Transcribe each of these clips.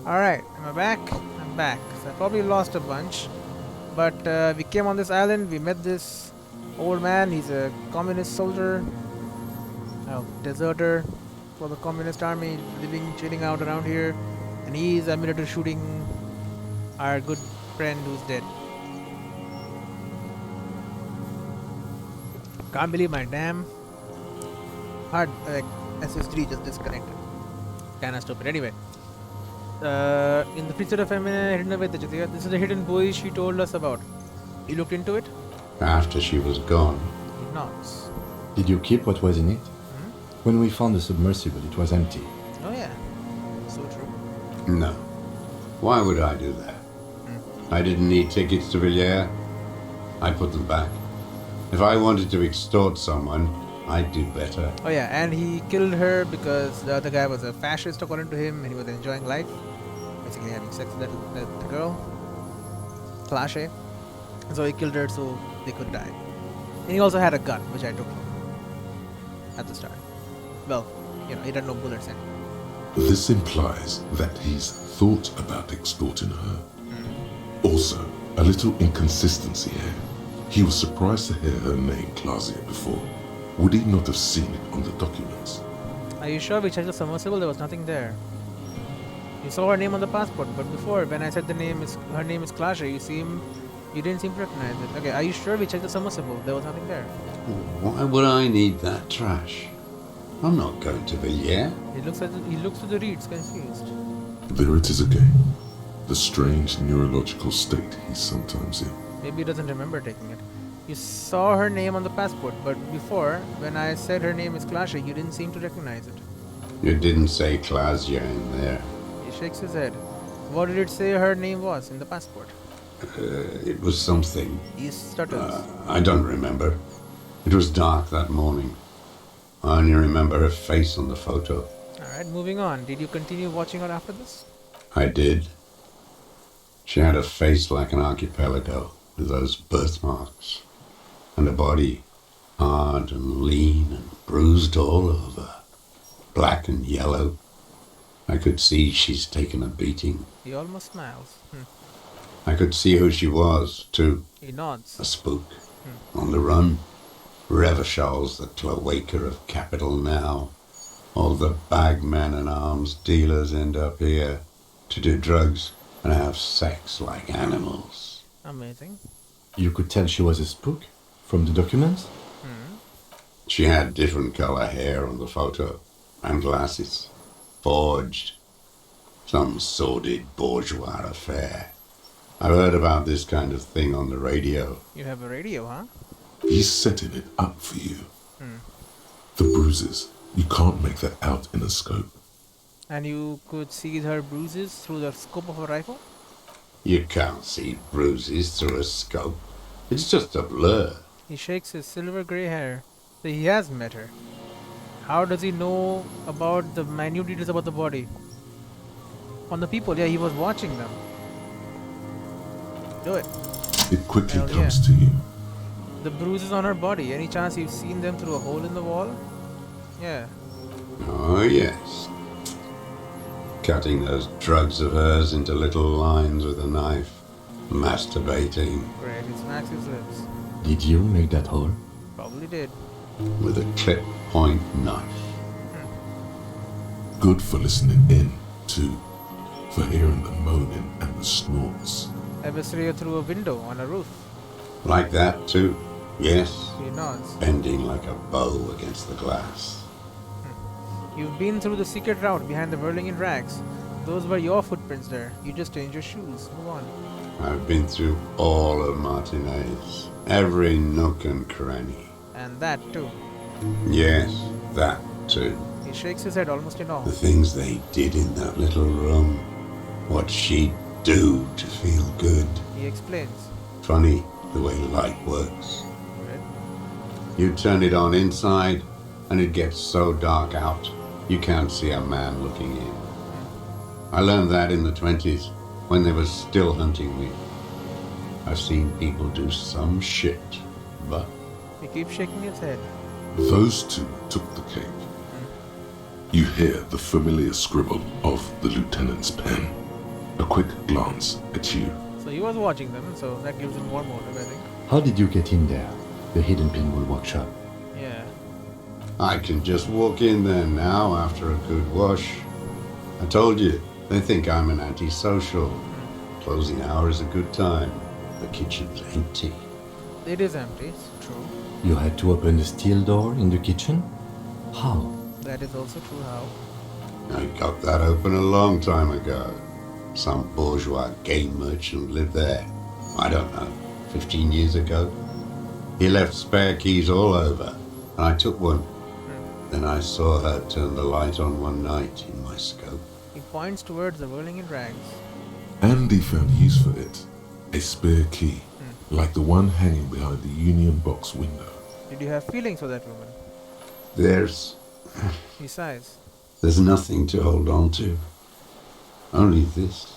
Alright, am I back? I'm back. So I probably lost a bunch. But we came on this island, we met this old man. He's a communist soldier. Deserter for the communist army, living, chilling out around here. And he's admitted to shooting our good friend who's dead. Can't believe my damn hard SSD just disconnected. Kinda stupid. Anyway. In the picture of hidden away, this is the hidden buoy she told us about. You looked into it? After she was gone. He nods. Did you keep what was in it? Hmm? When we found the submersible, it was empty. Oh yeah, so true. No. Why would I do that? I didn't need tickets to Villiers. I put them back. If I wanted to extort someone, I'd do better. Oh yeah, and he killed her because the other guy was a fascist according to him and he was enjoying life. Basically having sex with the girl. Clash. So he killed her so they could die. And he also had a gun, which I took from him at the start. Well, he had no bullets in it. This implies that he's thought about extorting her. Also, a little inconsistency here. He was surprised to hear her name Clausia before. Would he not have seen it on the documents? Are you sure we checked the submersible? There was nothing there. You saw her name on the passport, but before, when I said her name is Clasher, you didn't seem to recognize it. Okay, are you sure we checked the submersible? There was nothing there. Why would I need that trash? I'm not going to Villiers. He looks to the reeds, confused. There it is again. The strange neurological state he's sometimes in. Maybe he doesn't remember taking it. You saw her name on the passport, but before, when I said her name is Clasher, you didn't seem to recognize it. You didn't say Clausia in there. He shakes his head. What did it say her name was in the passport? It was something. He stutters. I don't remember. It was dark that morning. I only remember her face on the photo. Alright, moving on. Did you continue watching her after this? I did. She had a face like an archipelago with those birthmarks. And a body hard and lean and bruised all over. Black and yellow. I could see she's taken a beating. He almost smiles. I could see who she was, too. He nods. A spook. On the run. Revachol's the cloaca of capital now. All the bagmen and arms dealers end up here to do drugs and have sex like animals. Amazing. You could tell she was a spook from the documents? She had different color hair on the photo and glasses. Forged. Some sordid bourgeois affair. I've heard about this kind of thing on the radio. You have a radio, huh? He's setting it up for you. The bruises. You can't make that out in a scope. And you could see her bruises through the scope of a rifle? You can't see bruises through a scope. It's just a blur. He shakes his silver grey hair. So he has met her. How does he know about the minute details about the body? On the people, yeah, he was watching them. Do it. It quickly Hell comes yeah. to you. The bruises on her body. Any chance you've seen them through a hole in the wall? Yeah. Oh, yes. Cutting those drugs of hers into little lines with a knife. Masturbating. Great. He smacks his lips. Did you make that hole? Probably did. With a clip point knife. Good for listening in, too. For hearing the moaning and the snorts. Ever see her through a window on a roof? Like that, too. Yes. He nods. Bending like a bow against the glass. You've been through the secret route behind the whirling in rags. Those were your footprints there. You just changed your shoes. Move on. I've been through all of Martinez. Every nook and cranny. And that too. Yes, that too. He shakes his head almost in awe. The things they did in that little room. What she'd do to feel good. He explains. Funny the way light works. Right? You turn it on inside and it gets so dark out you can't see a man looking in. I learned that in the 20s when they were still hunting me. I've seen people do some shit, but... He keeps shaking his head. Those two took the cake. You hear the familiar scribble of the lieutenant's pen. A quick glance at you. So he was watching them, so that gives him more motive, I think. How did you get in there? The hidden pinball workshop. Yeah. I can just walk in there now after a good wash. I told you, they think I'm an antisocial. Closing hour is a good time. The kitchen's empty. It is empty, it's true. You had to open the steel door in the kitchen? How? That is also true how. I got that open a long time ago. Some bourgeois game merchant lived there. I don't know, 15 years ago. He left spare keys all over, and I took one. Then I saw her turn the light on one night in my scope. He points towards the whirling in rags. Andy found use for it. A spare key, like the one hanging behind the union box window. Did you have feelings for that woman? There's He sighs. nothing to hold on to. Only this.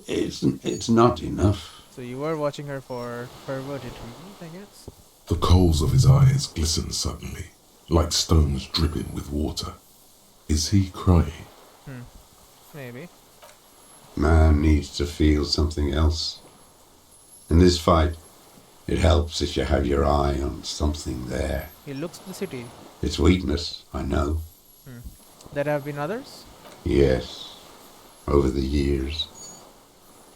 It's not enough. So you were watching her for perverted reasons, I guess? The coals of his eyes glisten suddenly, like stones dripping with water. Is he crying? Maybe. Man needs to feel something else. In this fight, it helps if you have your eye on something there. He looks to the city. It's weakness, I know. There have been others? Yes, over the years.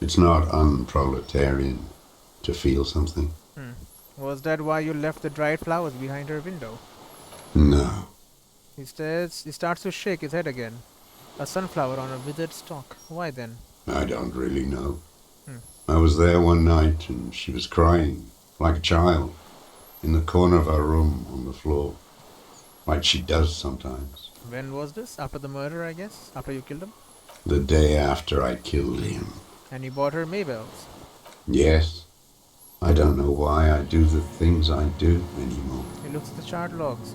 It's not unproletarian to feel something. Was that why you left the dried flowers behind her window? No. He starts to shake his head again. A sunflower on a withered stalk. Why then? I don't really know. I was there one night and she was crying, like a child, in the corner of her room on the floor, like she does sometimes. When was this? After the murder, I guess? After you killed him? The day after I killed him. And you bought her Maybells. Yes. I don't know why I do the things I do anymore. He looks at the charred logs.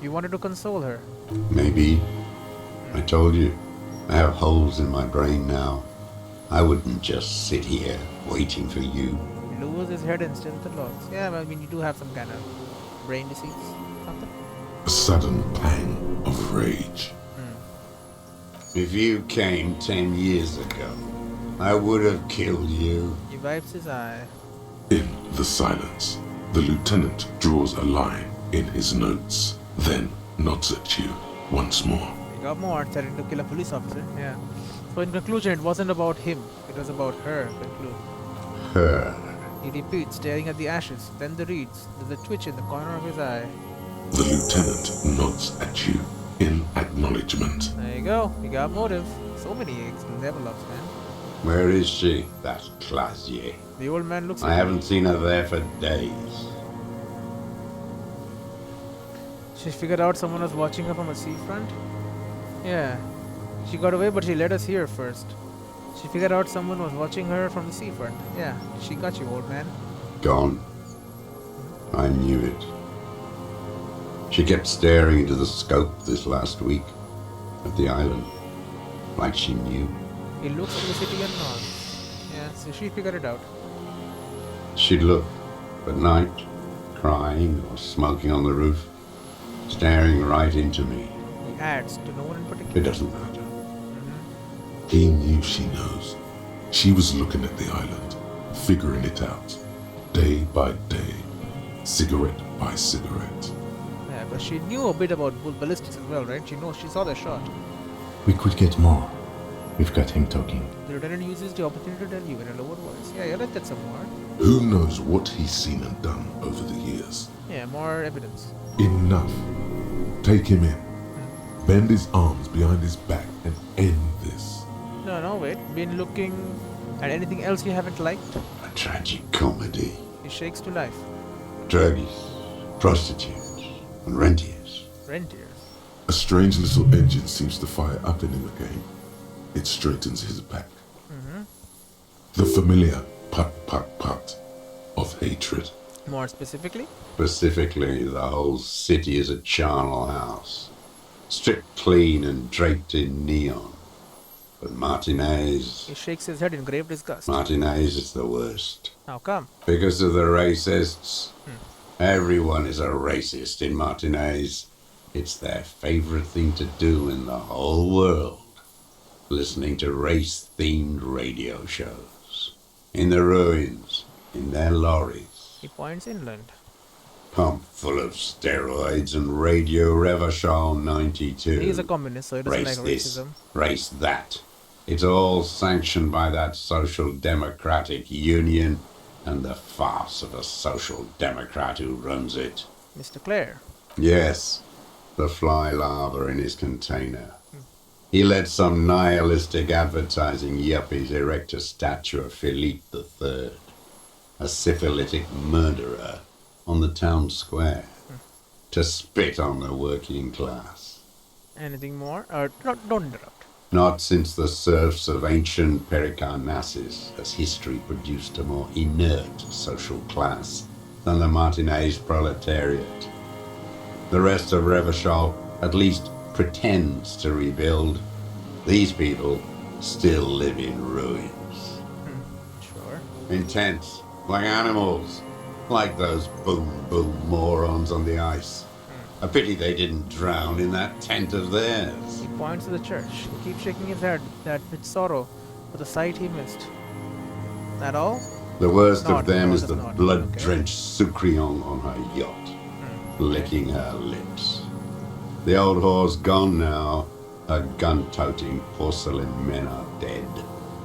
You wanted to console her. Maybe. I told you, I have holes in my brain now. I wouldn't just sit here waiting for you. He lowers his head and stares at the logs. Yeah, well, I mean, you do have some kind of brain disease. Something. A sudden pang of rage. If you came 10 years ago, I would have killed you. He wipes his eye. In the silence, the lieutenant draws a line in his notes, then nods at you once more. He got more threatening to kill a police officer. Yeah. So in conclusion, it wasn't about him. It was about her. Conclude. Her. He repeats, staring at the ashes, then the reeds. There's a twitch in the corner of his eye. The lieutenant nods at you in acknowledgement. There you go. We got motive. So many level ups, man. Where is she? That Clasier. The old man looks I at haven't seen her there for days. She figured out someone was watching her from a seafront? Yeah. She got away, but she led us here first. She figured out someone was watching her from the seafront. Yeah, she got you, old man. Gone. I knew it. She kept staring into the scope this last week at the island, like she knew. He looks at the city and nods. Yeah, so she figured it out. She'd look at night, crying or smoking on the roof, staring right into me. He adds to no one in It particular. doesn't matter. He knew she knows. She was looking at the island, figuring it out, day by day, cigarette by cigarette. Yeah, but she knew a bit about ballistics as well, right? She saw the shot. We could get more. We've got him talking. The lieutenant uses the opportunity to tell you in a lower voice. Yeah, let's get some more. Who knows what he's seen and done over the years? Yeah, more evidence. Enough. Take him in. Bend his arms behind his back and end this. No, wait. Been looking at anything else you haven't liked? A tragic comedy. He shakes to life. Druggies, prostitutes, and rentiers. Rentiers. A strange little engine seems to fire up in him again. It straightens his back. The familiar put of hatred. More specifically? Specifically, the whole city is a charnel house, stripped clean and draped in neon. But Martinez... He shakes his head in grave disgust. Martinez is the worst. How come? Because of the racists. Everyone is a racist in Martinez. It's their favorite thing to do in the whole world. listening to race-themed radio shows. In the ruins, in their lorries, He points inland. pumped full of steroids and Radio Revachol 92. He's a communist, so he doesn't Race like this, racism. race that. It's all sanctioned by that Social Democratic Union and the farce of a Social Democrat who runs it. Mr. Clare. Yes, the fly larva in his container. He let some nihilistic advertising yuppies erect a statue of Philippe III, a syphilitic murderer, on the town square, to spit on the working class. Anything more? Don't interrupt. Not since the serfs of ancient Pericarnassus has history produced a more inert social class than the Martinez proletariat. The rest of Revachol at least pretends to rebuild. These people still live in ruins. Sure. In tents, like animals, like those boom morons on the ice. A pity they didn't drown in that tent of theirs. He points to the church. He keeps shaking his head, that with sorrow, for the sight he missed. That all? The worst Not, of them no, is that's the not. blood-drenched Sucrion on her yacht, licking her lips. The old whore's gone now. Her gun-toting porcelain men are dead.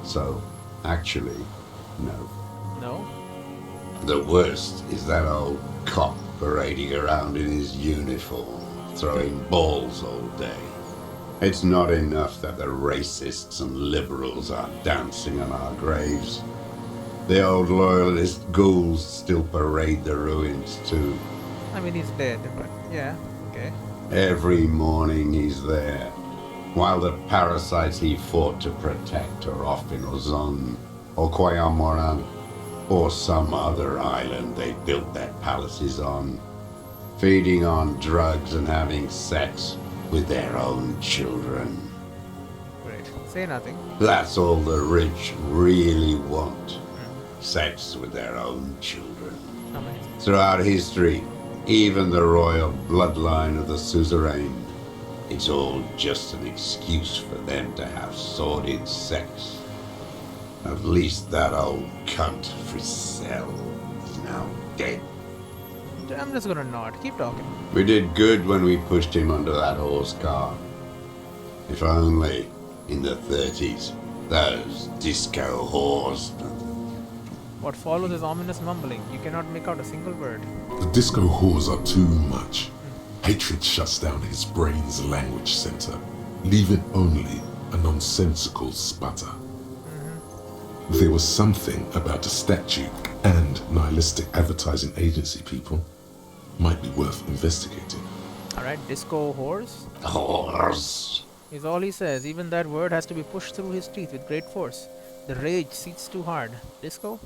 So, actually, no. No? The worst is that old cop parading around in his uniform, throwing balls all day. It's not enough that the racists and liberals are dancing on our graves. The old loyalist ghouls still parade the ruins too. I mean, he's dead, but yeah, okay. Every morning he's there, while the parasites he fought to protect are off in Ozon, or Koyamoran, or some other island they built their palaces on, feeding on drugs and having sex with their own children. Great. Say nothing. That's all the rich really want. Sex with their own children. Amazing. Throughout history, even the royal bloodline of the suzerain, it's all just an excuse for them to have sordid sex. At least that old cunt Frisell is now dead. I'm just gonna nod. Keep talking. We did good when we pushed him under that horse car. If only, in the 30s, those disco whores. What follows is ominous mumbling. You cannot make out a single word. The disco whores are too much. Hatred shuts down his brain's language center, leaving only a nonsensical sputter. There was something about a statue and nihilistic advertising agency people might be worth investigating. Alright, disco whores Whores. is all he says. Even that word has to be pushed through his teeth with great force. The rage seats too hard. Disco?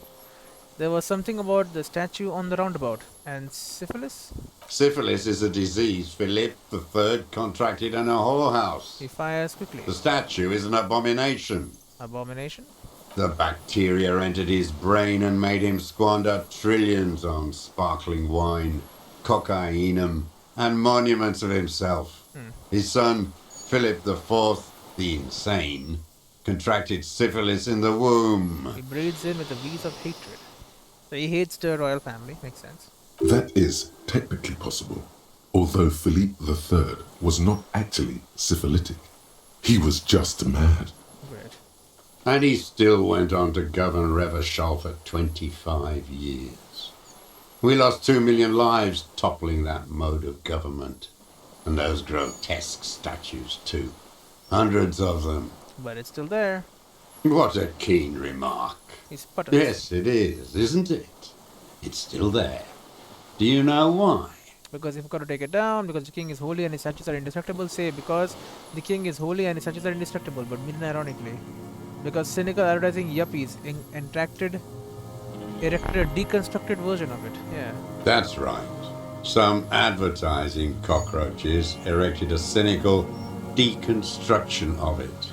There was something about the statue on the roundabout. And syphilis? Syphilis is a disease Philip III contracted in a whorehouse. He fires quickly. The statue is an abomination. Abomination? The bacteria entered his brain and made him squander trillions on sparkling wine, cocainum, and monuments of himself. His son, Philip IV, the insane, contracted syphilis in the womb. He breathes in with a wheeze of hatred. So he hates the royal family. Makes sense. That is technically possible, although Philippe III was not actually syphilitic. He was just mad. Great. And he still went on to govern Revachol for 25 years. We lost 2 million lives toppling that mode of government. And those grotesque statues too. Hundreds of them. But it's still there. What a keen remark. He sputters. Yes, it is, isn't it? It's still there. Do you know why? Because you've got to take it down, because the king is holy and his statues are indestructible. Say, because the king is holy and his statues are indestructible, but mean ironically. Because cynical advertising yuppies erected a deconstructed version of it. Yeah. That's right. Some advertising cockroaches erected a cynical deconstruction of it.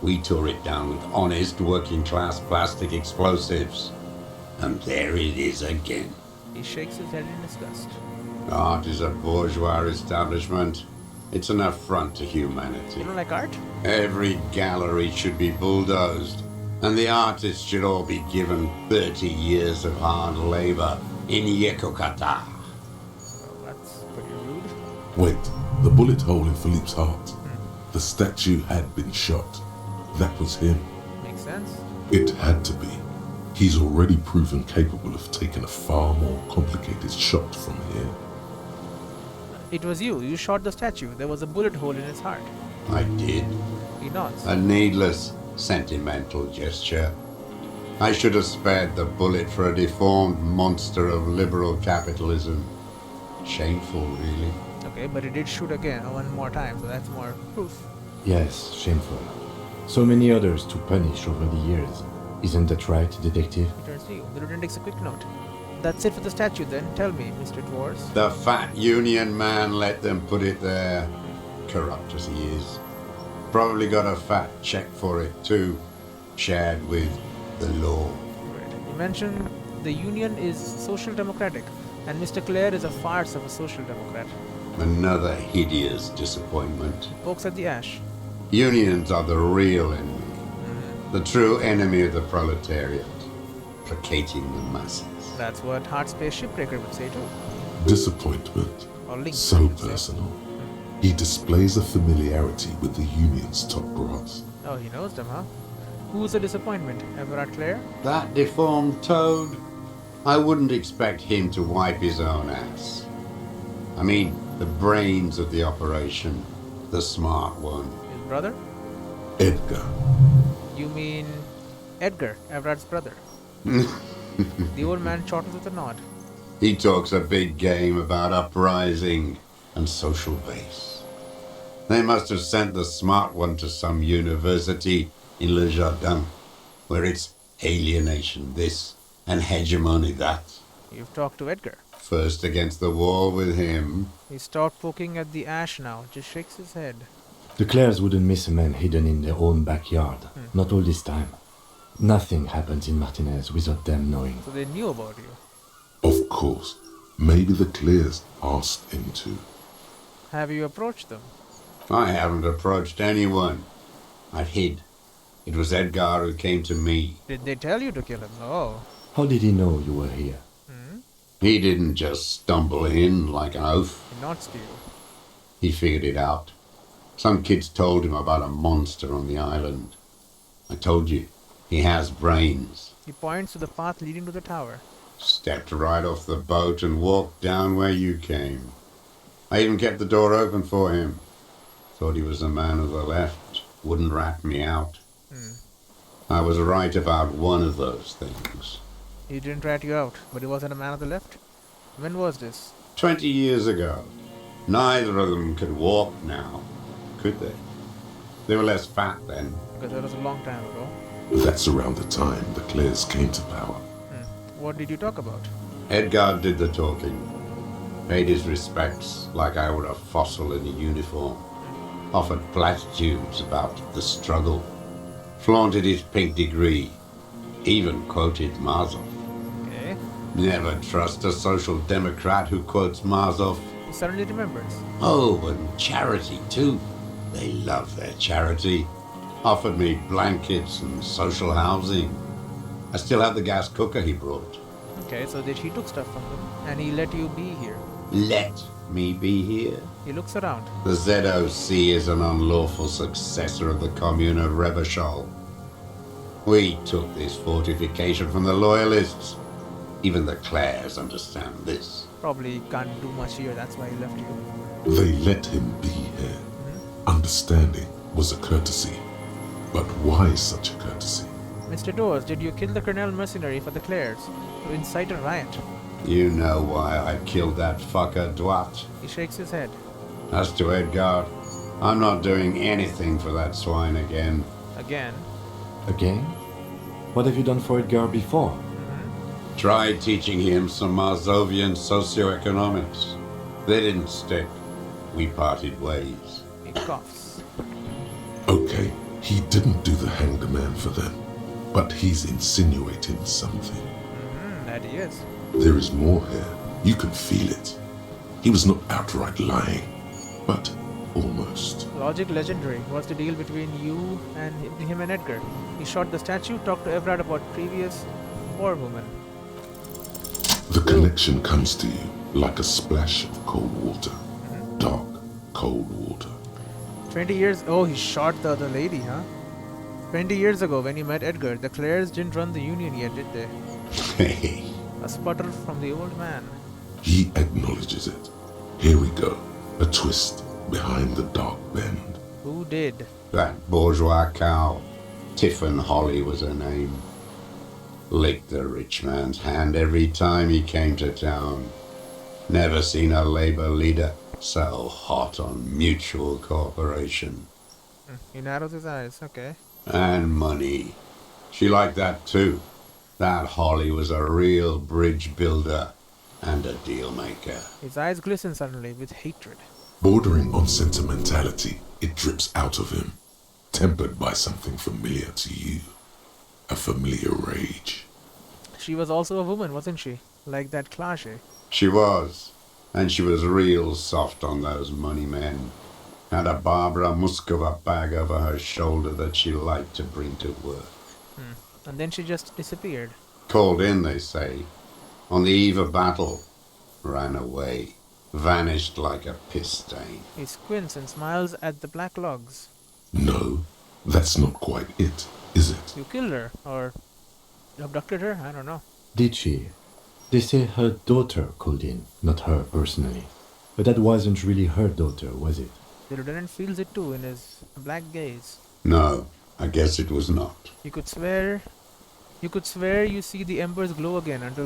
We tore it down with honest working-class plastic explosives. And there it is again. He shakes his head in disgust. Art is a bourgeois establishment. It's an affront to You humanity. don't like art? Every gallery should be bulldozed, and the artists should all be given 30 years of hard labor in Yekokata. Well, that's pretty rude. Wait, the bullet hole in Philippe's heart. The statue had been shot. That was him. Makes sense. It had to be. He's already proven capable of taking a far more complicated shot from here. It was you. You shot the statue. There was a bullet hole in his heart. I did. He nods. A needless, sentimental gesture. I should have spared the bullet for a deformed monster of liberal capitalism. Shameful, really. Okay, but he did shoot again one more time, so that's more proof. Yes, shameful. So many others to punish over the years. Isn't that right, detective? He turns to you. The lieutenant takes a quick note. That's it for the statue then. Tell me, Mr. Dwars. The fat union man let them put it there. Corrupt as he is. Probably got a fat check for it too, shared with the law. Right. You mentioned the union is social democratic, and Mr. Clare is a farce of a social democrat. Another hideous disappointment. Pokes at the ash. Unions are the real enemy. The true enemy of the proletariat. Placating the masses. That's what Heartspace Shipbreaker would say too. Disappointment. Or Link. So I should say. personal. He displays a familiarity with the union's top brass. Oh, he knows them, huh? Who's a disappointment? Everard Clare? That deformed toad? I wouldn't expect him to wipe his own ass. I mean, the brains of the operation. The smart one. His brother? Edgar. You mean Edgar, Everard's brother. The old man chortles with a nod. He talks a big game about uprising and social base. They must have sent the smart one to some university in Le Jardin, where it's alienation this and hegemony that. You've talked to Edgar. First against the wall with him. He stopped poking at the ash now, just shakes his head. The Clares wouldn't miss a man hidden in their own backyard. Not all this time. Nothing happens in Martinez without them knowing. So they knew about you. Of course. Maybe the Clears asked him to. Have you approached them? I haven't approached anyone. I've hid. It was Edgar who came to me. Did they tell you to kill him? Oh. How did he know you were here? He didn't just stumble in like an oaf. He nods to you. He figured it out. Some kids told him about a monster on the island. I told you, he has brains. He points to the path leading to the tower. Stepped right off the boat and walked down where you came. I even kept the door open for him. Thought he was a man of the left. Wouldn't rat me out. I was right about one of those things. He didn't rat you out, but he wasn't a man of the left? When was this? 20 years ago. Neither of them could walk now, could they? They were less fat then. Because that was a long time ago. That's around the time the Clears came to power. What did you talk about? Edgar did the talking. Paid his respects like I were a fossil in a uniform. Offered platitudes about the struggle. Flaunted his pink degree. Even quoted Marzov. Okay. Never trust a social democrat who quotes Marzov. He suddenly remembers. Oh, and charity too. They love their charity. Offered me blankets and social housing. I still have the gas cooker he brought. Okay, so that he took stuff from them, and he let you be here. Let me be here. He looks around. The ZOC is an unlawful successor of the Commune of Revachol. We took this fortification from the Loyalists. Even the Clares understand this. Probably can't do much here, that's why he left you. They let him be here. Understanding was a courtesy. But why such a courtesy? Mr. Doors, did you kill the Colonel mercenary for the Clares to incite a riot? You know why I killed that fucker, Dwat. He shakes his head. As to Edgar, I'm not doing anything for that swine again. Again. Again? What have you done for Edgar before? Tried teaching him some Marzovian socioeconomics. They didn't stick. We parted ways. He coughs. Okay, he didn't do the hanged man for them. But he's insinuating something. That he is. There is more here. You can feel it. He was not outright lying. But almost. Logic legendary. What's the deal between you and him and Edgar? He shot the statue, talked to Everard about previous war woman. The connection comes to you like a splash of cold water. Dark, cold water. 20 years... Oh, he shot the other lady, huh? 20 years ago, when you met Edgar, the Clares didn't run the Union yet, did they? Hey, A sputter from the old man. He acknowledges it. Here we go. A twist behind the dark bend. Who did? that bourgeois cow, Tiffin Holly was her name, licked the rich man's hand every time he came to town. Never seen a labor leader so hot on mutual cooperation. He narrows his eyes, okay. And money. She liked that too. That Holly was a real bridge builder and a deal maker. His eyes glisten suddenly with hatred. Bordering on sentimentality, it drips out of him, tempered by something familiar to you. A familiar rage. She was also a woman, wasn't she? Like that Clashe. She was. And she was real soft on those money men. Had a Barbara Muscova bag over her shoulder that she liked to bring to work. And then she just disappeared. Called in, they say. On the eve of battle. Ran away. Vanished like a piss stain. He squints and smiles at the black logs. No, that's not quite it, is it? You killed her, or abducted her? I don't know. Did she? They say her daughter called in, not her personally. But that wasn't really her daughter, was it? The lieutenant feels it too in his black gaze. No, I guess it was not. You could swear you see the embers glow again under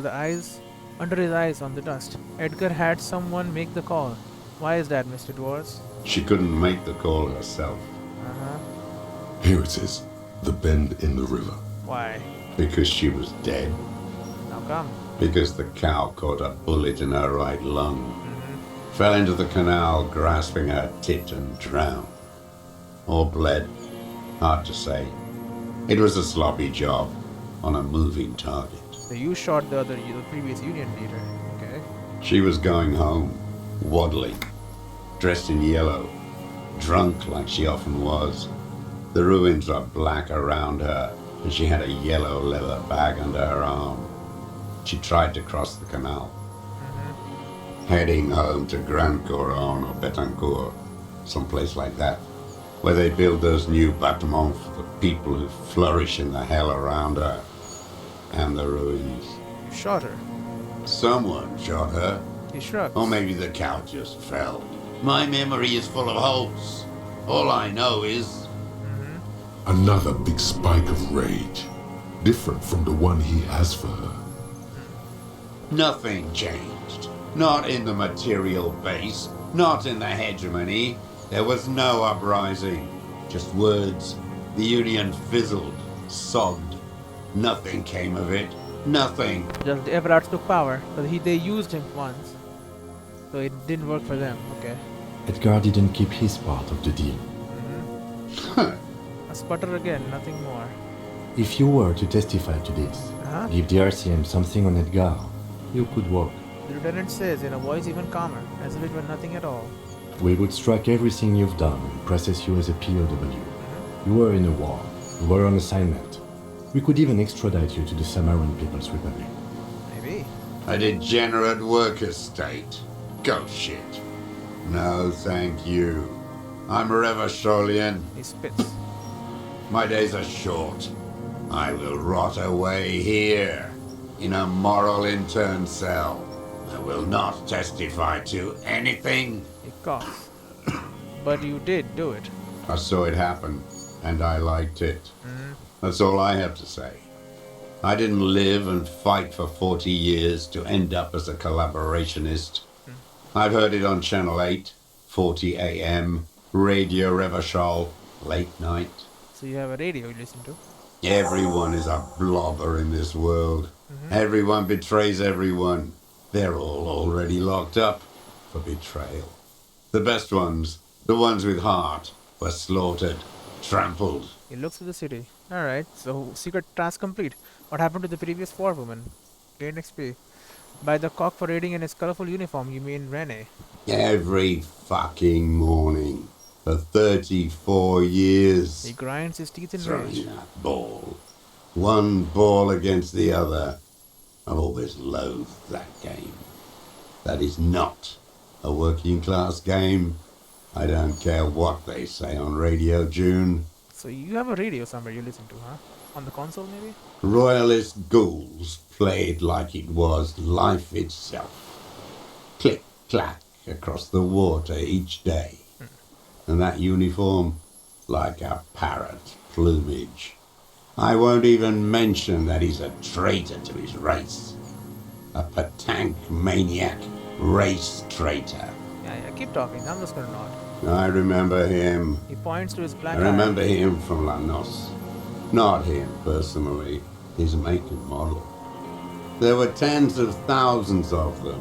his eyes on the dust. Edgar had someone make the call. Why is that, Mr. Dwarves? She couldn't make the call herself. Uh-huh. Here it is, the bend in the river. Why? Because she was dead. How come? Because the cow caught a bullet in her right lung. Fell into the canal, grasping her tit and drowned. Or bled. Hard to say. It was a sloppy job on a moving target. So you shot the previous Union leader. Okay. She was going home, waddling, dressed in yellow, drunk like she often was. The ruins were black around her, and she had a yellow leather bag under her arm. She tried to cross the canal, heading home to Grand Couronne or Betancourt, someplace like that, where they build those new bâtiments for the people who flourish in the hell around her and the ruins. You shot her. Someone shot her. He shrugs. Or maybe the cow just fell. My memory is full of holes. All I know is... Another big spike of rage, different from the one he has for her. nothing changed. Not in the material base, not in the hegemony. There was no uprising. Just words. The Union fizzled, sogged. Nothing came of it. Nothing. Just the Everards took power, but they used him once. So it didn't work for them, okay. Edgar didn't keep his part of the deal. A sputter again, nothing more. If you were to testify to this, Uh-huh. give the RCM something on Edgar, you could walk. The lieutenant says in a voice even calmer, as if it were nothing at all. We would strike everything you've done and process you as a POW. You were in a war. You were on assignment. We could even extradite you to the Samaran People's Republic. Maybe. A degenerate worker state. Go shit. No, thank you. I'm Revacholian. He spits. My days are short. I will rot away here, in a moral intern cell. I will not testify to anything. He coughs. But you did do it. I saw it happen, and I liked it. That's all I have to say. I didn't live and fight for 40 years to end up as a collaborationist. I've heard it on Channel 8, 40 AM, Radio Revachol, late night. So you have a radio you listen to. Everyone is a blobber in this world. Everyone betrays everyone. They're all already locked up for betrayal. The best ones, the ones with heart, were slaughtered, trampled. He looks to the city. Alright, so secret task complete. What happened to the previous forewoman? Gain XP. By the cock for raiding in his colorful uniform, you mean Rene. Every fucking morning. For 34 years. He grinds his teeth in Throwing rage. that ball. One ball against the other. I've always loathed that game. That is not a working class game. I don't care what they say on radio, June. So you have a radio somewhere you listen to, huh? On the console, maybe? Royalist ghouls played like it was life itself. Click, clack across the water each day. And that uniform, like a parrot plumage. I won't even mention that he's a traitor to his race. A patank maniac race traitor. Yeah, keep talking. I'm just gonna nod. I remember him. He points to his black I remember him from Lanos. Not him personally, his make and model. There were tens of thousands of them.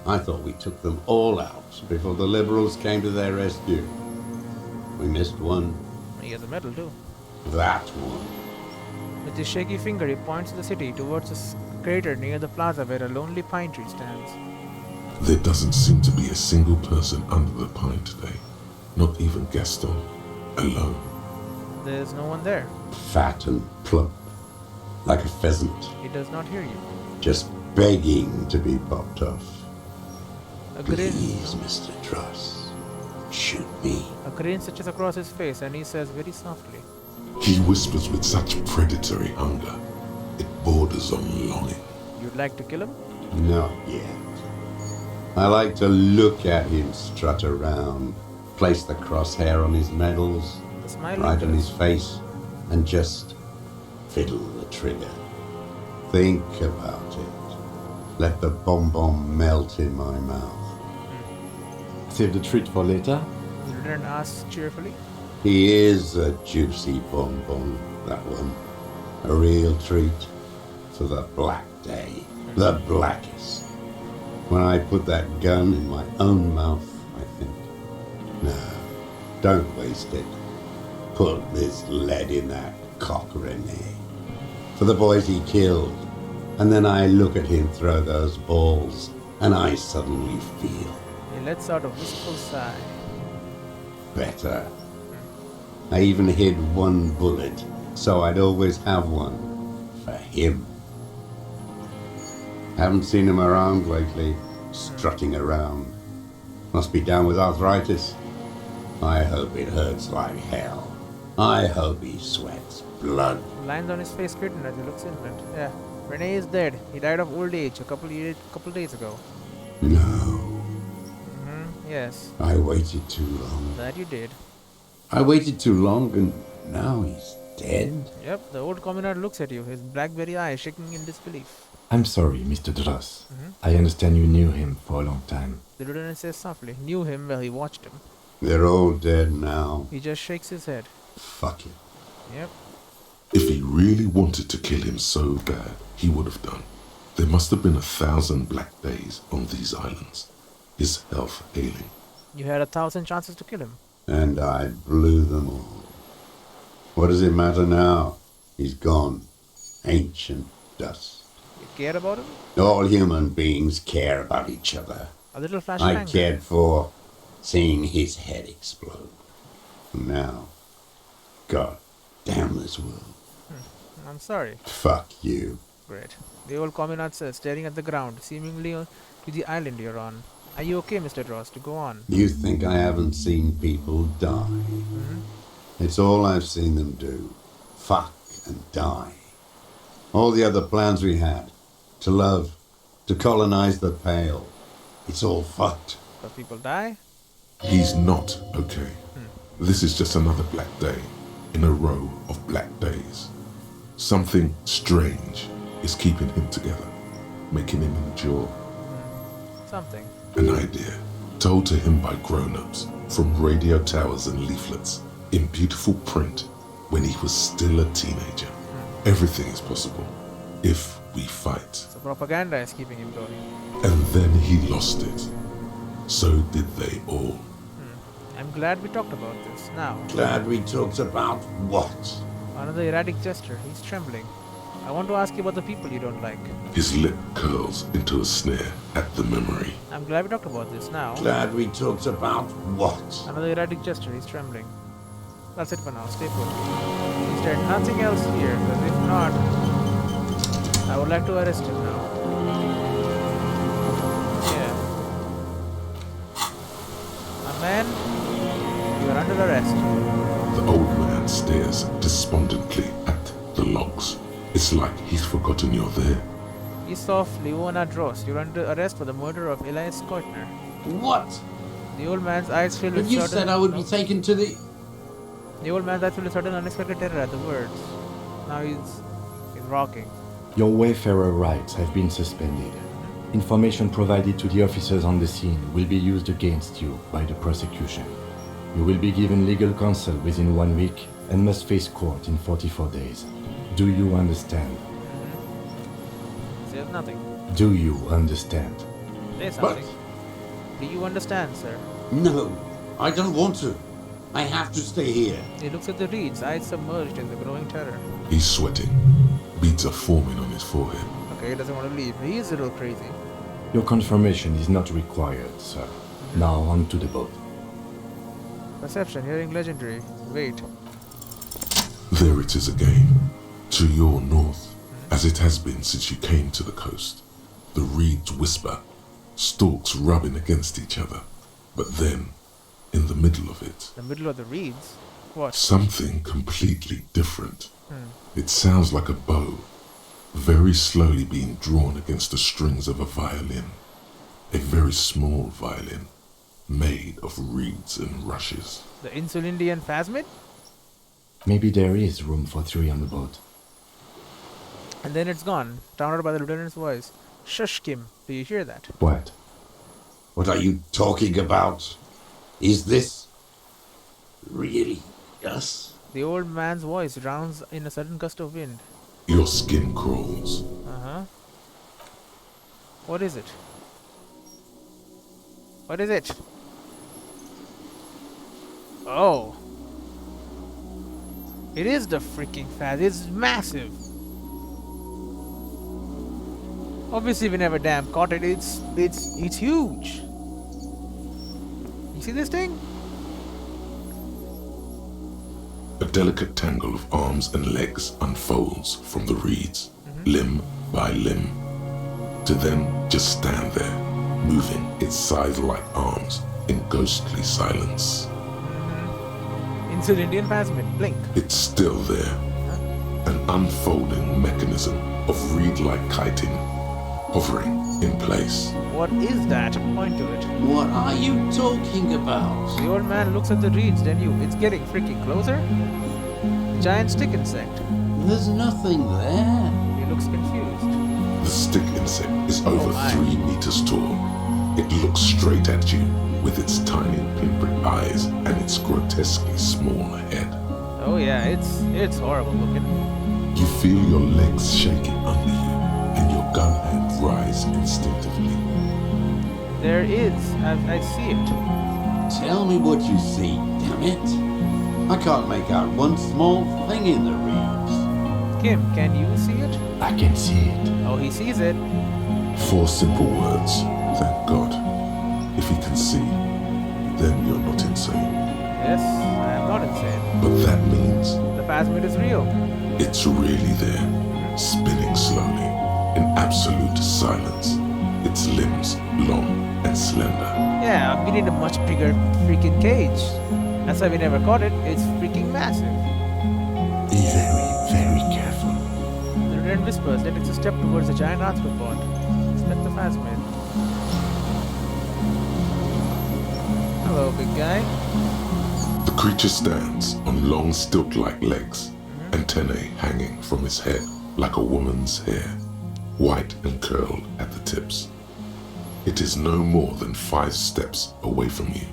I thought we took them all out before the Liberals came to their rescue. We missed one. eye. He has a medal too. That one. With his shaky finger, he points to the city towards a crater near the plaza where a lonely pine tree stands. There doesn't seem to be a single person under the pine today. Not even Gaston. Alone. There's no one there. Fat and plump. Like a pheasant. He does not hear you. Just begging to be popped off. A grin, Please, Mr. Truss. Shoot me. a grin stretches across his face and he says very softly, He whispers with such predatory hunger. It borders on longing. "You'd like to kill him?" Not yet. I like to look at him strut around, place the crosshair on his medals, The smile right on lingers. his face, and just fiddle the trigger. Think about it. Let the bomb melt in my mouth. Save the treat for later? The lieutenant asks cheerfully. He is a juicy bonbon, that one. A real treat for the black day. The blackest. When I put that gun in my own mouth, I think, no, don't waste it. Put this lead in that cock, Rene. For the boys he killed. And then I look at him throw those balls, and I suddenly feel He lets out a wistful sigh. better. I even hid one bullet, so I'd always have one for him. Haven't seen him around lately, strutting around. Must be down with arthritis. I hope it hurts like hell. I hope he sweats blood. Lines on his face straighten as he looks inland. Yeah, Rene is dead. He died of old age a couple days ago. No, Yes, I waited too long. that you did. I waited too long and now he's dead. Yep, the old communard looks at you, his blackberry eye shaking in disbelief. I'm sorry, Mr. Dross. I understand you knew him for a long time. The lieutenant says softly, knew him while he watched him. They're all dead now. He just shakes his head. Fuck it. Yep, If he really wanted to kill him so bad, he would have done. There must have been 1,000 black days on these islands. His health ailing. you had 1,000 chances to kill him. And I blew them all. What does it matter now? He's gone. Ancient dust. You care about him? All human beings care about each other. A little flash of I anger. cared for seeing his head explode. And now, God damn this world. I'm sorry. Fuck you. Great. The old communard says, staring at the ground, seemingly to the island you're on. Are you okay, Mr. Dross, to go on? You think I haven't seen people die? It's all I've seen them do. Fuck and die. All the other plans we had. To love. To colonize the Pale. It's all fucked. But people die? He's not okay. This is just another black day in a row of black days. Something strange is keeping him together, making him endure. Something. An idea told to him by grown-ups from radio towers and leaflets in beautiful print when he was still a teenager. Everything is possible if we fight. So propaganda is keeping him going. And then he lost it. So did they all. I'm glad we talked about this. Now, Glad we talked about what? another erratic gesture. He's trembling. I want to ask you about the people you don't like. His lip curls into a sneer at the memory. I'm glad we talked about this now. Glad we talked about what? Another erratic gesture, he's trembling. That's it for now, stay put. Is there nothing else here? Because if not, I would like to arrest him now. Yeah. My man, you are under arrest. The old man stares despondently at the logs. It's like he's forgotten you're there. Isof Leona Dross, you're under arrest for the murder of Elias Koitner. What? The old man's eyes filled But with you sudden... said I would be taken to the... The old man's eyes filled with sudden unexpected terror at the words. Now he's rocking. Your wayfarer rights have been suspended. Information provided to the officers on the scene will be used against you by the prosecution. You will be given legal counsel within 1 week and must face court in 44 days. Do you understand? Says nothing. Do you understand? Say something. Do you understand, sir? No, I don't want to. I have to stay here. He looks at the reeds, eyes submerged in the growing terror. He's sweating. Beads are forming on his forehead. Okay, he doesn't want to leave. He is a little crazy. Your confirmation is not required, sir. Now on to the boat. Perception, hearing legendary. Wait. There it is again. To your north, as it has been since you came to the coast. The reeds whisper, stalks rubbing against each other. But then, in the middle of it, The middle of the reeds? What? something completely different. It sounds like a bow, very slowly being drawn against the strings of a violin. A very small violin, made of reeds and rushes. The Insulindian Phasmid? Maybe there is room for 3 on the boat. And then it's gone, drowned out by the lieutenant's voice. Shush, Kim. Do you hear that? What? What are you talking about? Is this really us? The old man's voice drowns in a sudden gust of wind. Your skin crawls. Uh-huh. What is it? What is it? Oh. It is the freaking Phas. It's massive. Obviously we never damn caught it. It's huge. You see this thing? A delicate tangle of arms and legs unfolds from the reeds, limb by limb, to then just stand there, moving its scythe-like arms in ghostly silence. Insulindian Phasmid. Blink. It's still there, an unfolding mechanism of reed-like chitin, hovering in place. What is that? Point to it. What are you talking about? The old man looks at the reeds, then you. It's getting freaking closer. Giant stick insect. There's nothing there. He looks confused. The stick insect is over my. 3 meters tall. It looks straight at you with its tiny pinprick eyes and its grotesquely small head. Oh yeah, it's horrible looking. You feel your legs shaking under you and your gun hand rise instinctively. There is. I see it. Tell me what you see, damn it. I can't make out one small thing in the reeds. Kim, can you see it? I can see it. Oh, he sees it. 4 simple words. Thank God. If he can see, then you're not insane. Yes, I am not insane. But that means The Phasmid is real. it's really there, spinning slowly, in absolute silence. Its limbs long and slender. Yeah, we need a much bigger freaking cage. That's why we never caught it. It's freaking massive. Very, very careful. The lieutenant whispers, then it's a step towards the giant arthropod. Inspect the Phasmid. Hello, big guy. The creature stands on long stilt-like legs, antennae hanging from his head like a woman's hair, white and curled at the tips. It is no more than 5 steps away from you.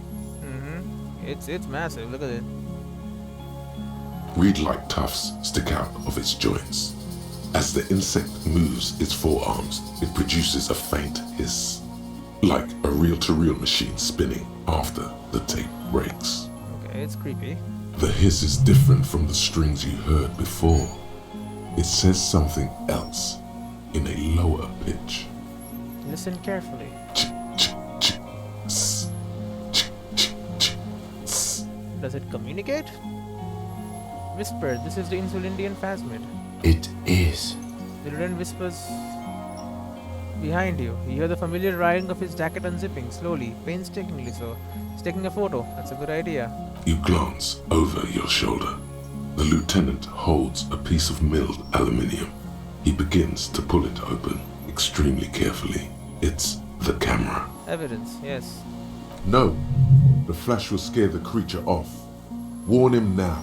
It's massive. Look at it. Reed-like tufts stick out of its joints. As the insect moves its forearms, it produces a faint hiss, like a reel-to-reel machine spinning after the tape breaks. Okay, it's creepy. The hiss is different from the strings you heard before. it says something else in a lower pitch. Listen carefully. Does it communicate? Whisper, this is the Insulindian phasmid. It is. The rodent whispers behind you. You hear the familiar riding of his jacket unzipping, slowly, painstakingly so. He's taking a photo. That's a good idea. You glance over your shoulder. The lieutenant holds a piece of milled aluminium. He begins to pull it open, extremely carefully. It's the camera. Evidence, yes. No, the flash will scare the creature off. Warn him now.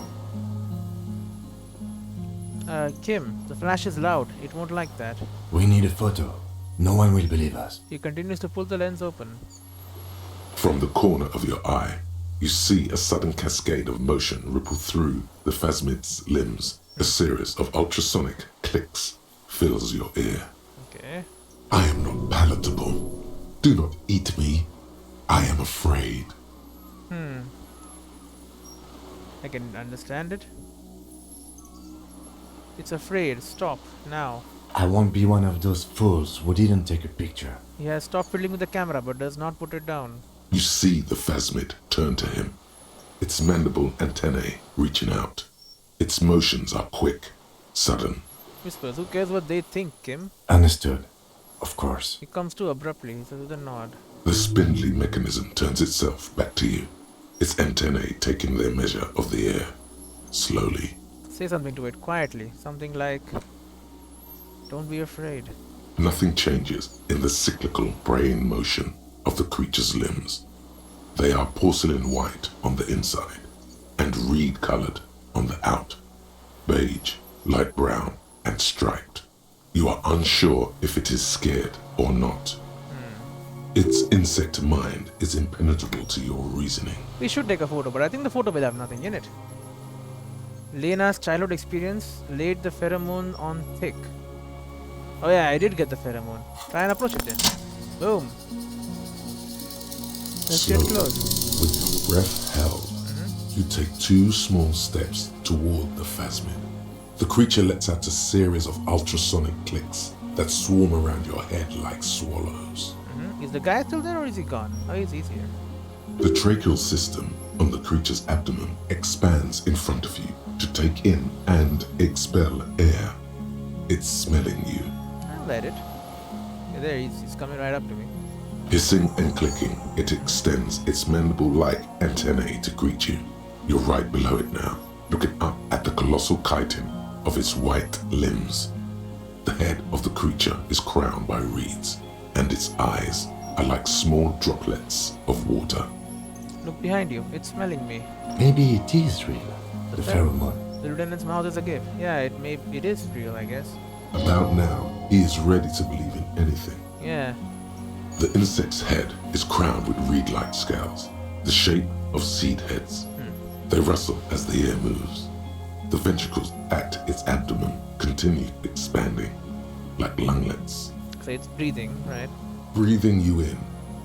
Kim, the flash is loud. It won't like that. We need a photo. No one will believe us. He continues to pull the lens open. From the corner of your eye, you see a sudden cascade of motion ripple through the phasmid's limbs. A series of ultrasonic clicks fills your ear. Okay. I am not palatable. Do not eat me. I am afraid. I can understand it. It's afraid. Stop. Now. I won't be one of those fools who didn't take a picture. He has stopped fiddling with the camera but does not put it down. You see the phasmid turn to him, its mandible antennae reaching out. Its motions are quick, sudden. Whispers, who cares what they think, Kim? Understood. Of course. He comes to abruptly. He says with a nod. The spindly mechanism turns itself back to you, its antennae taking their measure of the air, slowly. Say something to it quietly. Something like, don't be afraid. Nothing changes in the cyclical braying motion of the creature's limbs. They are porcelain white on the inside and reed-colored on the out, beige, light brown, and striped. You are unsure if it is scared or not. Its insect mind is impenetrable to your reasoning. We should take a photo, but I think the photo will have nothing in it. Lena's childhood experience laid the pheromone on thick. Oh yeah, I did get the pheromone. Try and approach it then. Boom. Let's get Slowly, close. with your breath held, you take 2 small steps toward the phasmid. The creature lets out a series of ultrasonic clicks that swarm around your head like swallows. Is the guy still there or is he gone? Oh, he's here. The tracheal system on the creature's abdomen expands in front of you to take in and expel air. It's smelling you. I'll let it. Yeah, there, he's coming right up to me. Hissing and clicking, it extends its mandible-like antennae to greet you. You're right below it now, looking up at the colossal chitin of its white limbs. The head of the creature is crowned by reeds, and its eyes are like small droplets of water. Look behind you. It's smelling me. Maybe it is real. The pheromone. The lieutenant's mouth is a gift. Yeah, it is real, I guess. About now, he is ready to believe in anything. Yeah. The insect's head is crowned with reed-like scales, the shape of seed heads. They rustle as the air moves. The ventricles at its abdomen continue expanding, like lunglets. So it's breathing, right? Breathing you in,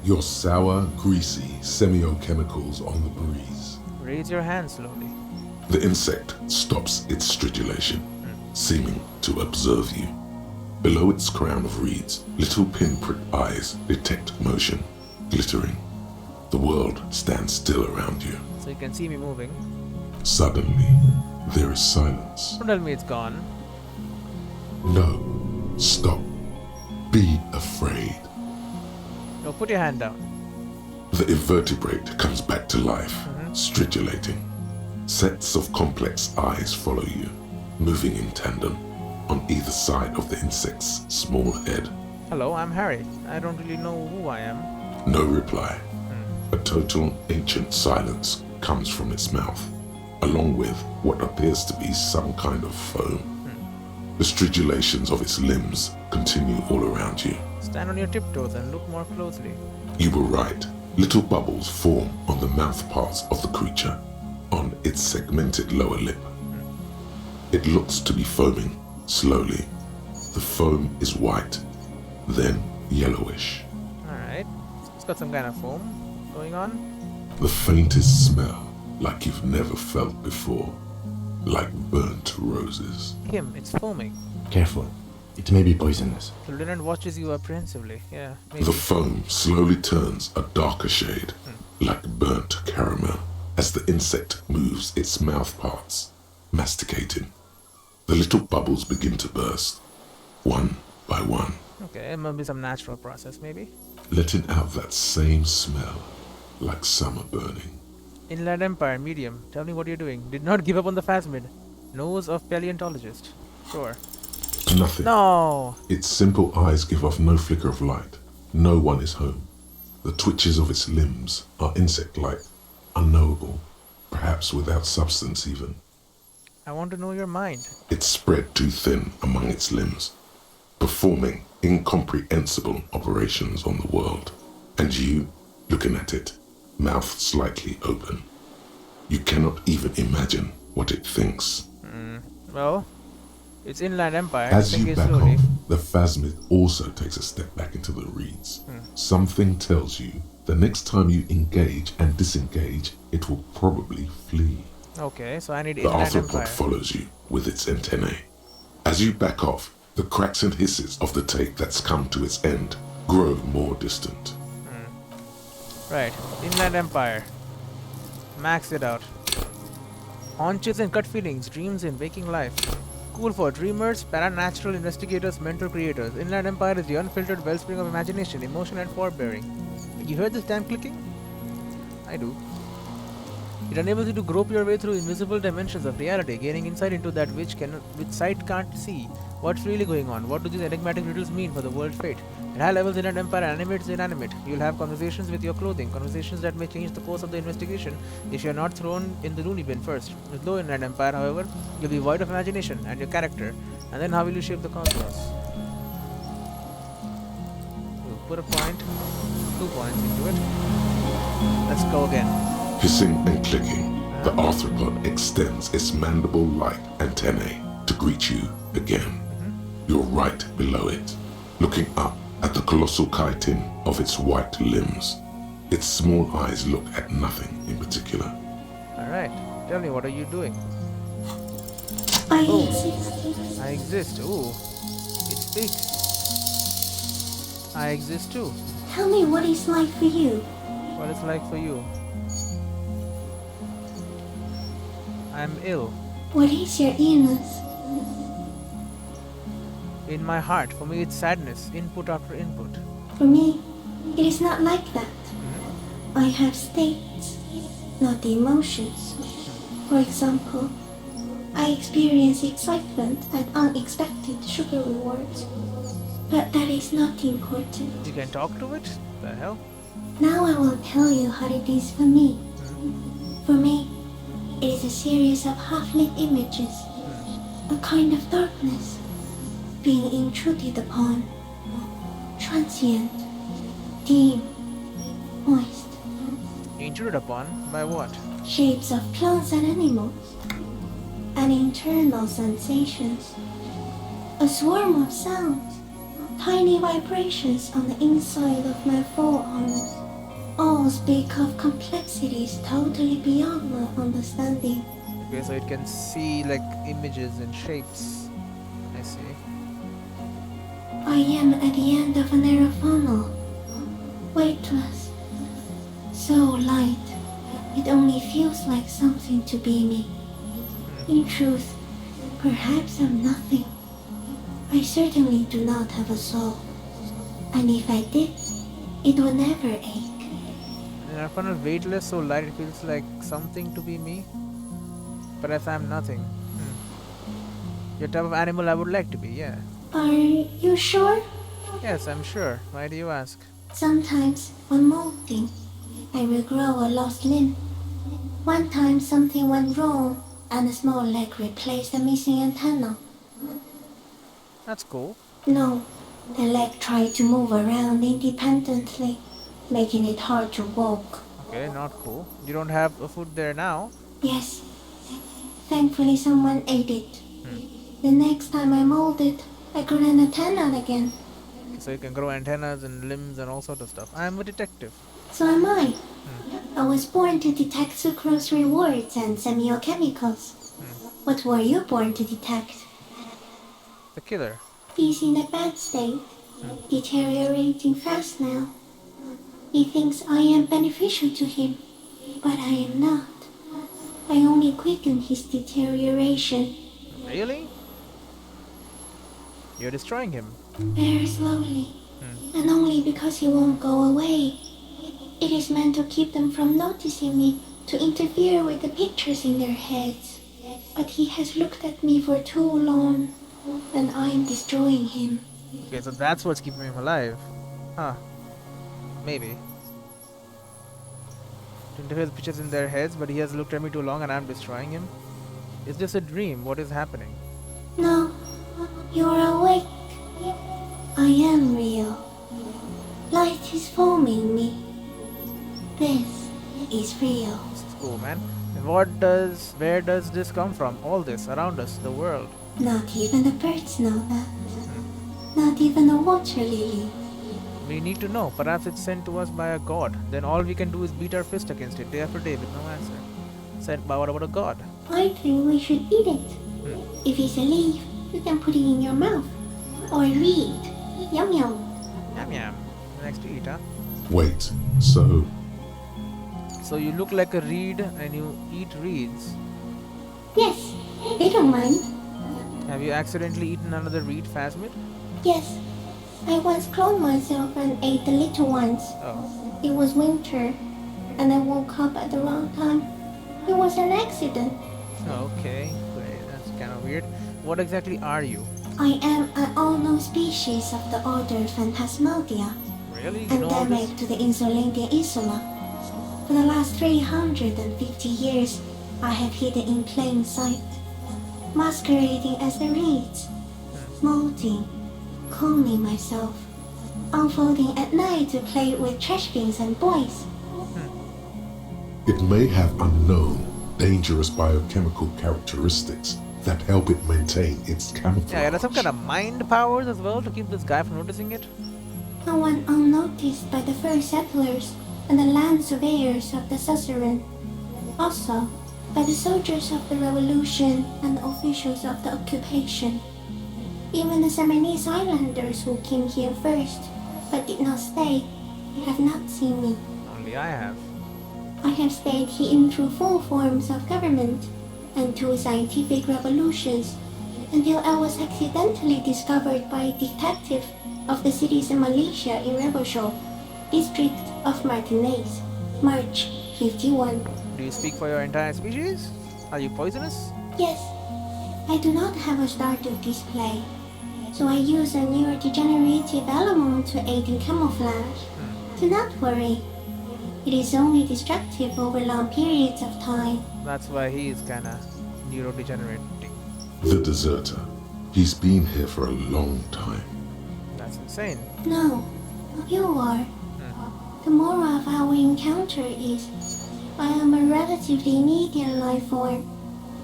your sour, greasy semiochemicals on the breeze. Raise your hand slowly. The insect stops its stridulation, seeming to observe you. Below its crown of reeds, little pinprick eyes detect motion, glittering. The world stands still around you. So you can see me moving. Suddenly, there is silence. Don't tell me it's gone. No, stop. Be afraid. No, put your hand down. The invertebrate comes back to life, stridulating. Sets of complex eyes follow you, moving in tandem on either side of the insect's small head. Hello, I'm Harry. I don't really know who I am. No reply. A total ancient silence comes from its mouth, along with what appears to be some kind of foam. The stridulations of its limbs continue all around you. Stand on your tiptoes and look more closely. You were right. Little bubbles form on the mouth parts of the creature, on its segmented lower lip. It looks to be foaming, slowly. The foam is white, then yellowish. Alright. It's got some kind of foam going on. The faintest smell, like you've never felt before. like burnt roses. Him, it's foaming. Careful. It may be poisonous. The lieutenant watches you apprehensively. Yeah, maybe. The foam slowly turns a darker shade, like burnt caramel, as the insect moves its mouth parts, masticating. The little bubbles begin to burst, one by one, Okay, it must be some natural process, maybe. letting out that same smell, like summer burning. Inland Empire, medium. Tell me what you're doing. Did not give up on the phasmid. Nose of paleontologist. Sure. Nothing. No! Its simple eyes give off no flicker of light. No one is home. The twitches of its limbs are insect-like, unknowable, perhaps without substance even. I want to know your mind. It's spread too thin among its limbs, performing incomprehensible operations on the world. And you, looking at it, mouth slightly open. You cannot even imagine what it thinks. Well, it's Inland Empire. As Think you it back slowly. off, the phasmid also takes a step back into the reeds. Something tells you the next time you engage and disengage, it will probably flee. Okay, so I need The Inland arthropod Empire. follows you with its antennae. As you back off, the cracks and hisses of the tape that's come to its end grow more distant. Right, Inland Empire. Max it out. Haunches and gut feelings, dreams in waking life. Cool for dreamers, paranatural investigators, mental creators. Inland Empire is the unfiltered wellspring of imagination, emotion, and forbearing. You heard this damn clicking? I do. It enables you to grope your way through invisible dimensions of reality, gaining insight into that which sight can't see. What's really going on? What do these enigmatic riddles mean for the world's fate? At high levels, Inland Empire animates the inanimate. You'll have conversations with your clothing, conversations that may change the course of the investigation if you're not thrown in the loony bin first. With low Inland Empire, however, you'll be void of imagination and your character. And then how will you shape the cosmos? We'll put a point, 2 points into it. Let's go again. Hissing and clicking, the arthropod extends its mandible-like antennae to greet you again. You're right below it, looking up at the colossal chitin of its white limbs. Its small eyes look at nothing in particular. Alright, tell me, what are you doing? I Oh. exist. I exist. Ooh, it speaks. I exist too. Tell me what it's like for you. What it's like for you. I'm ill. What is your illness? In my heart, for me it's sadness, input after input. For me, it is not like that. I have states, not emotions. For example, I experience excitement at unexpected sugar rewards. But that is not important. You can talk to it? The hell? Now I will tell you how it is for me. For me, it is a series of half-lit images, a kind of darkness, being intruded upon, transient, dim, moist, Intruded upon by what? shapes of plants and animals, and internal sensations, a swarm of sounds, tiny vibrations on the inside of my forearms. All speak of complexities totally beyond my understanding. Okay, so it can see like images and shapes. I see. I am at the end of a narrow funnel, weightless, so light, it only feels like something to be me. In truth, perhaps I'm nothing. I certainly do not have a soul, and if I did, it would never ache. And I found it weightless, so light it feels like something to be me. Perhaps I'm nothing. Your type of animal I would like to be, yeah. Are you sure? Yes, I'm sure. Why do you ask? Sometimes, when molting, I will grow a lost limb. One time something went wrong, and a small leg replaced a missing antenna. That's cool. No, the leg tried to move around independently, making it hard to walk. Okay, not cool. You don't have a foot there now. Yes, thankfully someone ate it. The next time I molded, I grew an antenna again. So you can grow antennas and limbs and all sorts of stuff. I'm a detective. So am I. I was born to detect sucrose rewards and semiochemicals. What were you born to detect? The killer. He's in a bad state, deteriorating fast now. He thinks I am beneficial to him, but I am not. I only quicken his deterioration. Really? You're destroying him. Very slowly, and only because he won't go away. It is meant to keep them from noticing me, to interfere with the pictures in their heads. But he has looked at me for too long, and I'm destroying him. Okay, so that's what's keeping him alive. Huh. Maybe. To interfere with pictures in their heads, but he has looked at me too long and I'm destroying him? Is this a dream? What is happening? No, you're awake. I am real. Light is forming me. This is real. This is cool, man. And where does this come from? All this around us, the world. Not even the birds know that. Not even the water lily. We need to know. Perhaps it's sent to us by a god. Then all we can do is beat our fist against it day after day with no answer. Sent by what about a god? I think we should eat it. If it's a leaf, you can put it in your mouth. Or read. Yum yum. Yum yum. Next to eat, huh? Wait, so So you look like a reed and you eat reeds. Yes, they don't mind. Have you accidentally eaten another reed, Phasmid? Yes, I once cloned myself and ate the little ones. Oh. It was winter, and I woke up at the wrong time. It was an accident. Okay, great. That's kind of weird. What exactly are you? I am an unknown species of the order Phantasmalia, Really? You know all endemic this? to the Insulandia Insula. For the last 350 years, I have hidden in plain sight, masquerading as the reeds, molting, cloning myself, unfolding at night to play with trash bins and boys. it may have unknown, dangerous biochemical characteristics that help it maintain its camouflage. Yeah, there's some kind of mind powers as well to keep this guy from noticing it. No one unnoticed by the first settlers and the land surveyors of the suzerain. Also, by the soldiers of the revolution and the officials of the occupation. Even the Seminese islanders who came here first, but did not stay, have not seen me. Only I have. I have stayed hidden through 4 forms of government and 2 scientific revolutions, until I was accidentally discovered by a detective of the citizen militia in Rebelshaw, district of Martinez, March 51. Do you speak for your entire species? Are you poisonous? Yes, I do not have a starter display, so I use a neurodegenerative element to aid in camouflage. Do not worry, it is only destructive over long periods of time. That's why he is kinda neurodegenerating. The deserter. He's been here for a long time. That's insane. No, you are. The moral of our encounter is, I am a relatively medium life form,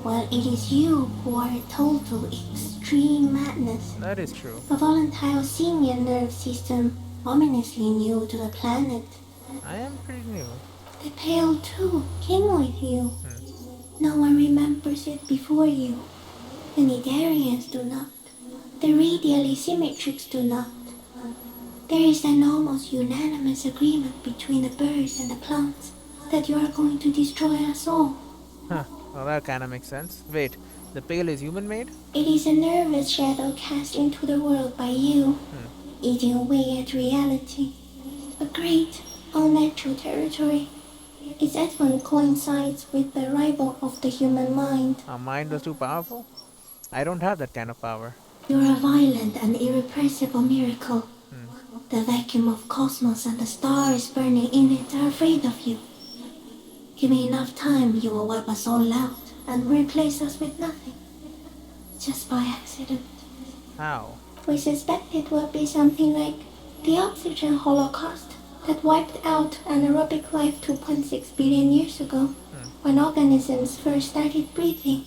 while it is you who are a total extreme madness. That is true. A volatile senior nerve system, ominously new to the planet. I am pretty new. The Pale too came with you. No one remembers it before you. The Nidarians do not. The radially symmetrics do not. There is an almost unanimous agreement between the birds and the plants that you are going to destroy us all. Huh. Well, that kinda makes sense. Wait, the pale is human-made? It is a nervous shadow cast into the world by you, eating away at reality. A great, unnatural territory. Its advent coincides with the arrival of the human mind. Our mind was too powerful? I don't have that kind of power. You're a violent and irrepressible miracle. The vacuum of cosmos and the stars burning in it are afraid of you. Give me enough time, you will wipe us all out and replace us with nothing. Just by accident. How? We suspect it will be something like the oxygen holocaust that wiped out anaerobic life 2.6 billion years ago, when organisms first started breathing.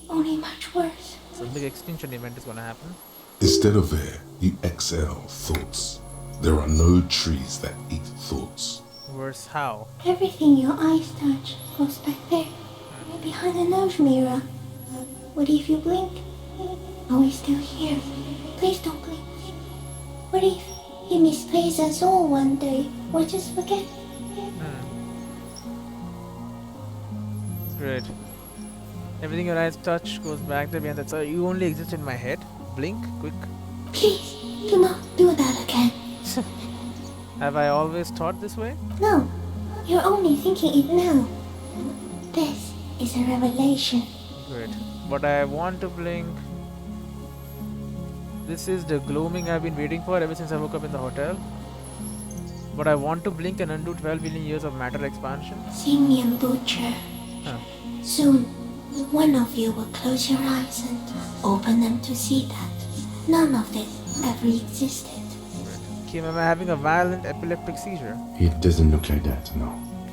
Only much worse. So a big extinction event is gonna happen. Instead of air, you exhale thoughts. There are no trees that eat thoughts. Worse how? Everything your eyes touch goes back there, behind the nose mirror. What if you blink? Are we still here? Please don't blink. What if he misplaces us all one day, or just forget? Great. Everything your eyes touch goes back there behind that. So you only exist in my head. Blink, quick. Please, do not do that again. Have I always thought this way? No, you're only thinking it now. This is a revelation. Great. But I want to blink. This is the gloaming I've been waiting for ever since I woke up in the hotel. But I want to blink and undo 12 billion years of matter expansion. Simian Butcher. Huh. Soon, one of you will close your eyes and open them to see that none of this ever existed. Kim, am I having a violent epileptic seizure? It doesn't look like that, no.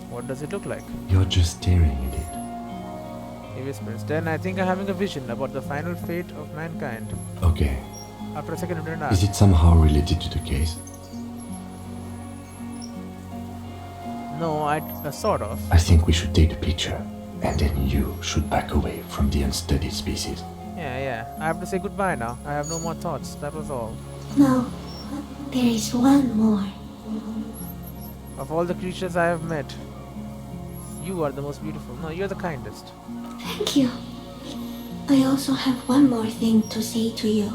What does it look like? You're just staring at it. He whispers. Then I think I'm having a vision about the final fate of mankind. Okay. After a second, I turn Is it somehow related to the case? No, sort of. I think we should take the picture, and then you should back away from the unstudied species. Yeah. I have to say goodbye now. I have no more thoughts. That was all. No, there is one more. Of all the creatures I have met, you are the most beautiful. No, you're the kindest. Thank you. I also have one more thing to say to you.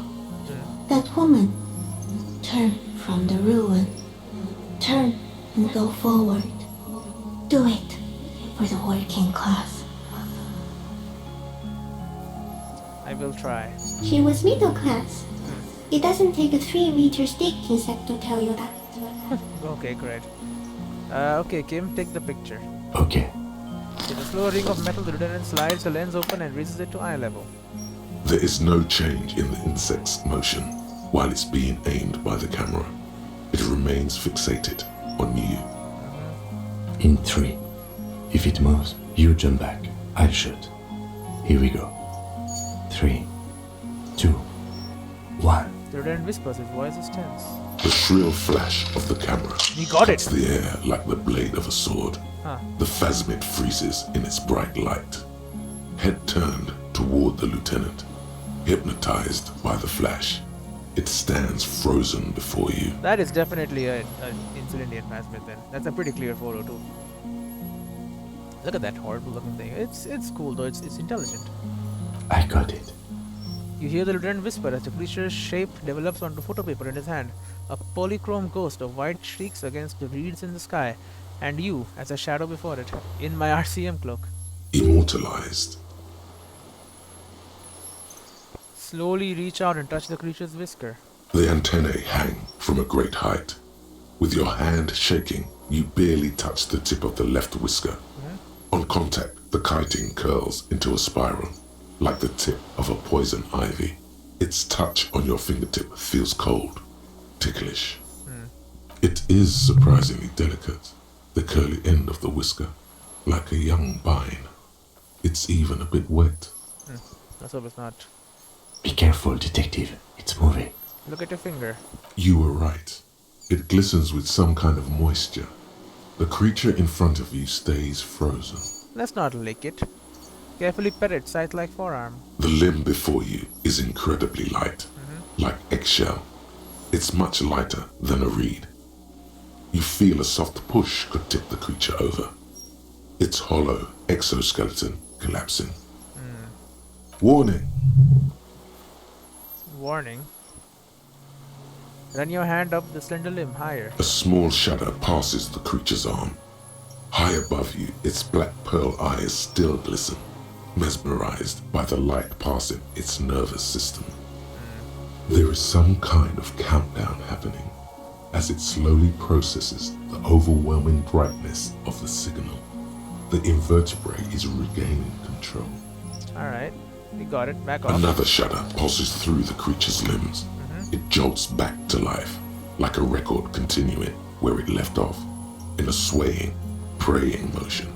That woman, turn from the ruin. Turn and go forward. Do it for the working class. I will try. She was middle class. It doesn't take a 3-meter stick insect to tell you that. Okay, great. Okay, Kim, take the picture. Okay. With a slow ring of metal, the lieutenant slides the lens open and raises it to eye level. There is no change in the insect's motion while it's being aimed by the camera. It remains fixated on you. In 3. If it moves, you jump back. I'll shoot. Here we go. 3, 2, 1. The lieutenant whispers, his voice is tense. The shrill flash of the camera He got it! cuts the air like the blade of a sword. Huh. The phasmid freezes in its bright light. Head turned toward the lieutenant, hypnotized by the flash. It stands frozen before you. That is definitely an Insulindian phasmid then. That's a pretty clear photo too. Look at that horrible looking thing. It's cool though, it's intelligent. I got it. You hear the lieutenant whisper as the creature's shape develops onto photo paper in his hand. A polychrome ghost of white streaks against the reeds in the sky, and you as a shadow before it, in my RCM cloak. Immortalized. Slowly reach out and touch the creature's whisker. The antennae hang from a great height. With your hand shaking, you barely touch the tip of the left whisker. On contact, the kiting curls into a spiral, like the tip of a poison ivy. Its touch on your fingertip feels cold, ticklish. It is surprisingly delicate, the curly end of the whisker, like a young vine. It's even a bit wet. Let's hope it's not. Be careful, detective. It's moving. Look at your finger. You were right. It glistens with some kind of moisture. The creature in front of you stays frozen. Let's not lick it. Carefully pet its sight-like forearm. The limb before you is incredibly light, like eggshell. It's much lighter than a reed. You feel a soft push could tip the creature over. Its hollow exoskeleton collapsing. Warning! Warning. Run your hand up the slender limb higher. A small shadow passes the creature's arm. High above you, its black pearl eyes still glisten, mesmerized by the light passing its nervous system. There is some kind of countdown happening as it slowly processes the overwhelming brightness of the signal. The invertebrate is regaining control. Alright, we got it. Back off. Another shudder pulses through the creature's limbs. It jolts back to life, like a record continuing where it left off, in a swaying, praying motion.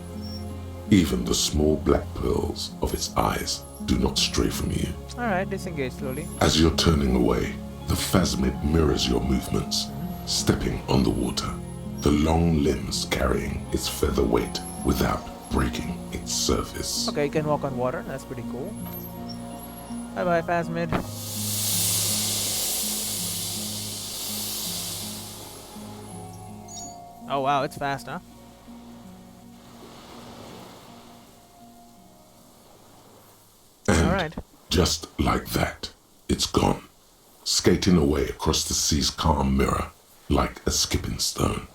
Even the small black pearls of its eyes do not stray from you. Alright, disengage slowly. As you're turning away, the phasmid mirrors your movements, stepping on the water, the long limbs carrying its feather weight without breaking its surface. Okay, you can walk on water. That's pretty cool. Bye bye, Phasmid. Oh wow, it's fast, huh? And Alright. just like that, it's gone, skating away across the sea's calm mirror like a skipping stone,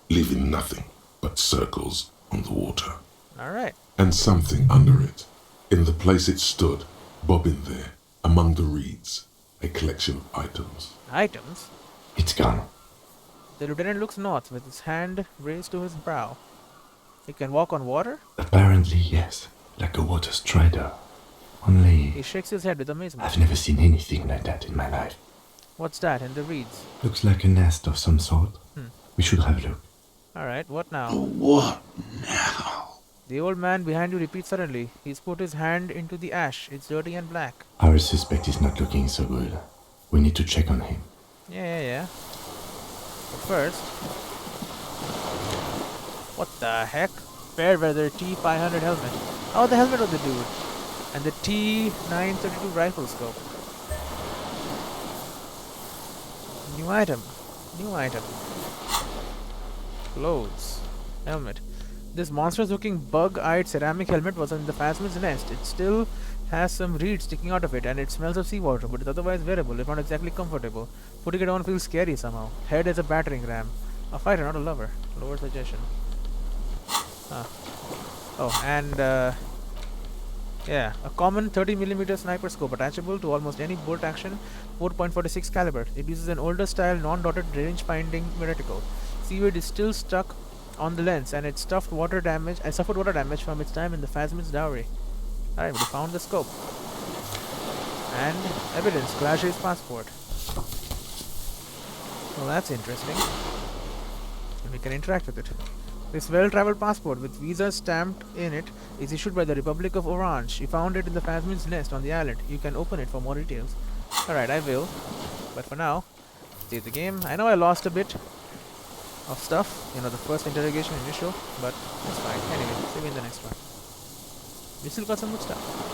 leaving nothing but circles on the water. Alright. And something under it, in the place it stood, bobbing there, among the reeds, a collection of items. Items? It's gone. The lieutenant looks north with his hand raised to his brow. He can walk on water? Apparently, yes. Like a water strider. Only, He shakes his head with amazement. I've never seen anything like that in my life. What's that in the reeds? Looks like a nest of some sort. We should have a look. Alright, what now? What now? The old man behind you repeats suddenly. He's put his hand into the ash. It's dirty and black. Our suspect is not looking so good. We need to check on him. Yeah. But first... What the heck? Fairweather T500 helmet. Oh, the helmet of the dude. And the T932 rifle scope. New item. Clothes. Helmet. This monstrous looking bug-eyed ceramic helmet was in the Phasmid's nest. It still has some reeds sticking out of it and it smells of seawater, but it's otherwise wearable, if not exactly comfortable. Putting it on feels scary somehow. Head is a battering ram. A fighter, not a lover. Lower suggestion. Oh, and yeah, a common 30mm sniper scope attachable to almost any bolt action 4.46 caliber. It uses an older style non-dotted range finding reticle. Seaweed is still stuck on the lens and it suffered water damage from its time in the Phasmid's dowry. Alright, we found the scope. And evidence, Clash's passport. Well, that's interesting. And we can interact with it. This well-traveled passport with visas stamped in it is issued by the Republic of Orange. You found it in the Phasmid's nest on the island. You can open it for more details. Alright, I will. But for now, save the game. I know I lost a bit of stuff, the first interrogation initial, but that's fine. Anyway, see you in the next one. We still got some good stuff.